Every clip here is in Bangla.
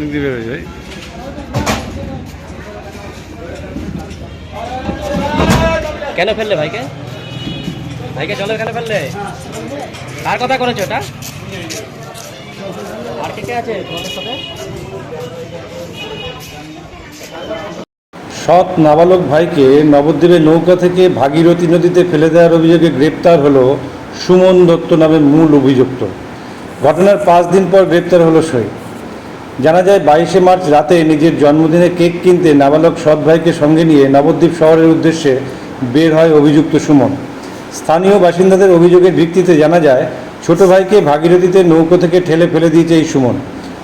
দিক দিয়ে বেরোয় ভাই? কেন ফেললে ভাইকে? ভাইকে জলের কেন ফেললে? কার কথা করেছো এটা? আর কে কে আছে তোমাদের সাথে? সৎ নাবালক ভাইকে নবদ্বীপের নৌকা থেকে ভাগীরথী নদীতে ফেলে দেওয়ার অভিযোগে গ্রেপ্তার হলো সুমন দত্ত নামে মূল অভিযুক্ত। ঘটনার 5 দিন পর গ্রেপ্তার হলো সে। জানা যায় 22শে মার্চ রাতে নিজের জন্মদিনে কেক কিনতে নাবালক সৎ ভাইকে সঙ্গে নিয়ে নবদ্বীপ শহরের উদ্দেশ্যে বের হয় অভিযুক্ত সুমন। স্থানীয় বাসিন্দাদের অভিযোগের ভিত্তিতে জানা যায় ছোট ভাইকে ভাগীরথীতে নৌকো থেকে ঠেলে ফেলে দিয়েছে এই সুমন।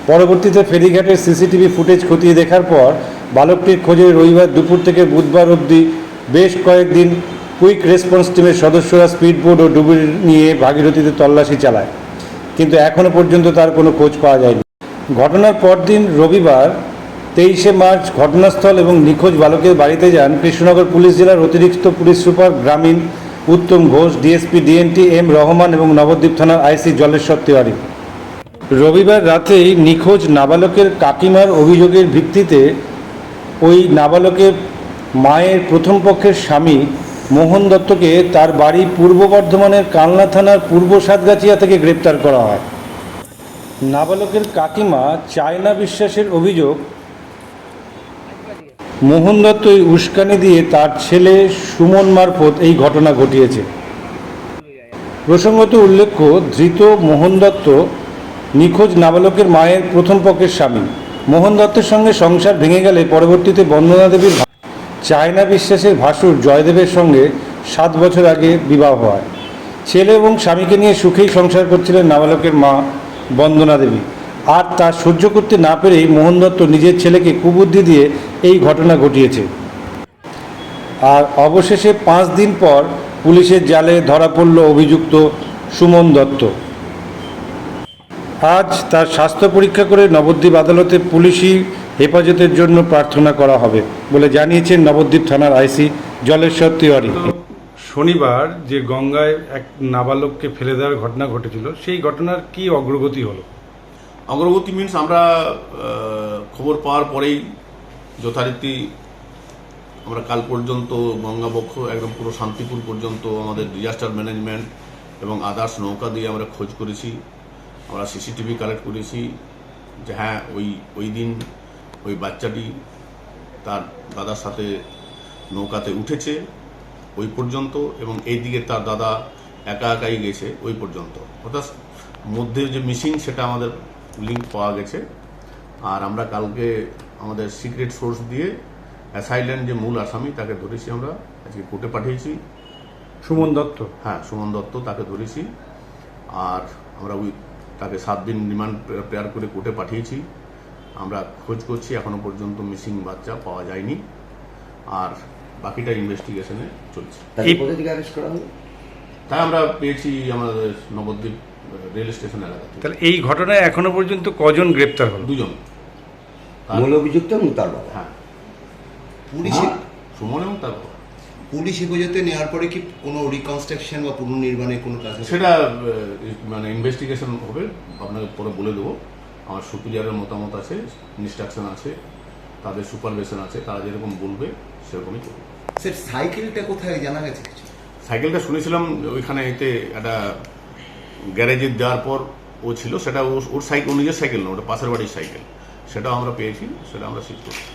পরবর্তীতে ফেরিঘাটের সিসিটিভি ফুটেজ খতিয়ে দেখার পর বালকটির খোঁজে রবিবার দুপুর থেকে বুধবার অবধি বেশ কয়েকদিন কুইক রেসপন্স টিমের সদস্যরা স্পিডবোট ও ডুবুরি নিয়ে ভাগীরথীতে তল্লাশি চালায়, কিন্তু এখনও পর্যন্ত তার কোনো খোঁজ পাওয়া যায়নি। ঘটনার পরদিন রবিবার 23শে মার্চ ঘটনাস্থল এবং নিখোঁজ বালকের বাড়িতে যান কৃষ্ণনগর পুলিশ জেলার অতিরিক্ত পুলিশ সুপার গ্রামীণ Uttam Ghosh, DSP DNT M Rahman এবং নবদ্বীপ থানার আইসি জলেশ্বর তিওয়ারি। রবিবার রাতেই নিখোঁজ নাবালকের কাকিমার অভিযোগের ভিত্তিতে ওই নাবালকের মায়ের প্রথম পক্ষের স্বামী মোহন দত্তকে তার বাড়ি পূর্ব বর্ধমানের কালনা থানার পূর্ব সাতগাছিয়া থেকে গ্রেপ্তার করা হয়। নাবালকের কাকিমা চায়না বিশ্বাসের অভিযোগ, মোহন দত্তই উস্কানি দিয়ে তার ছেলে সুমন মারফত এই ঘটনা ঘটিয়েছে। প্রসঙ্গত উল্লেখ্য, ধৃত মোহন দত্ত নিখোঁজ নাবালকের মায়ের প্রথম পক্ষের স্বামী। মোহন দত্তের সঙ্গে সংসার ভেঙে গেলে পরবর্তীতে বন্দনা দেবীর চায়না বিশ্বাসের ভাসুর জয়দেবের সঙ্গে 7 বছর আগে বিবাহ হয়। ছেলে এবং স্বামীকে নিয়ে সুখেই সংসার করছিলেন নাবালকের মা বন্দনা দেবী। আর তা সহ্য করতে না পেরেই মোহন দত্ত নিজের ছেলেকে কুবুদ্ধি দিয়ে এই ঘটনা ঘটিয়েছে। আর অবশেষে 5 দিন পর পুলিশের জালে ধরা পড়ল অভিযুক্ত সুমন দত্ত। আজ তার স্বাস্থ্য পরীক্ষা করে নবদ্বীপ আদালতে পুলিশি হেফাজতের জন্য প্রার্থনা করা হবে বলে জানিয়েছেন নবদ্বীপ থানার আইসি জলেশ্বর তিওয়ারি। শনিবার যে গঙ্গায় এক নাবালককে ফেলে দেওয়ার ঘটনা ঘটেছিল, সেই ঘটনার কি অগ্রগতি হলো? অগ্রগতি মিনস আমরা খবর পাওয়ার পরেই যথারীতি আমরা কাল পর্যন্ত গঙ্গাবক্ষ একদম পুরো শান্তিপুর পর্যন্ত আমাদের ডিজাস্টার ম্যানেজমেন্ট এবং আদার্স নৌকা দিয়ে আমরা খোঁজ করেছি। আমরা সিসিটিভি কালেক্ট করেছি যে হ্যাঁ ওই দিন ওই বাচ্চাটি তার দাদার সাথে নৌকাতে উঠেছে ওই পর্যন্ত, এবং এই দিকে তার দাদা একা একাই গেছে ওই পর্যন্ত, অর্থাৎ মধ্যে যে মিসিং সেটা আমাদের লিঙ্ক পাওয়া গেছে। আর আমরা কালকে আমাদের সিক্রেট সোর্স দিয়ে অ্যাসাইল্যান্ড যে মূল আসামি তাকে ধরেছি, আমরা আজকে কোর্টে পাঠিয়েছি। সুমন দত্ত? হ্যাঁ, সুমন দত্ত, তাকে ধরেছি। আর আমরা তাকে 7 দিন রিমান্ড প্রেয়ার করে কোর্টে পাঠিয়েছি। আমরা খোঁজ করছি, এখনো পর্যন্ত মিসিং বাচ্চা পাওয়া যায়নি, আর বাকিটা ইনভেস্টিগেশনে চলছে। তাই আমরা পেয়েছি আমাদের নবদ্বীপ রেল স্টেশন এলাকা থেকে। তাহলে এই ঘটনায় এখনো পর্যন্ত কজন গ্রেপ্তার হল? 2 জন মূল অভিযুক্ত এবং তার বাবা। হ্যাঁ, পুলিশ সুমন এবং তার বাবা। পুলিশ হেফাজতে নেওয়ার পরে কি কোনো রিকনস্ট্রাকশন বা পুনর্নির্মাণের কোনো কাজ? সেটা মানে ইনভেস্টিগেশন হবে, আপনাকে পরে বলে দেবো। আমার সুপিরিয়রের মতামত আছে, ইনস্ট্রাকশন আছে, তাদের সুপারভিশন আছে, তারা যেরকম বলবে সেরকমই করবে। স্যার, সাইকেলটা কোথায় জানা গেছে কিছু? সাইকেলটা শুনেছিলাম ওইখানে এতে একটা গ্যারেজে দেওয়ার পর ও ছিল, সেটা ওর সাইকেল, ও নিজের সাইকেল না, ওটা পাশের বাড়ির সাইকেল, সেটাও আমরা পেয়েছি, সেটা আমরা সিজ করছি।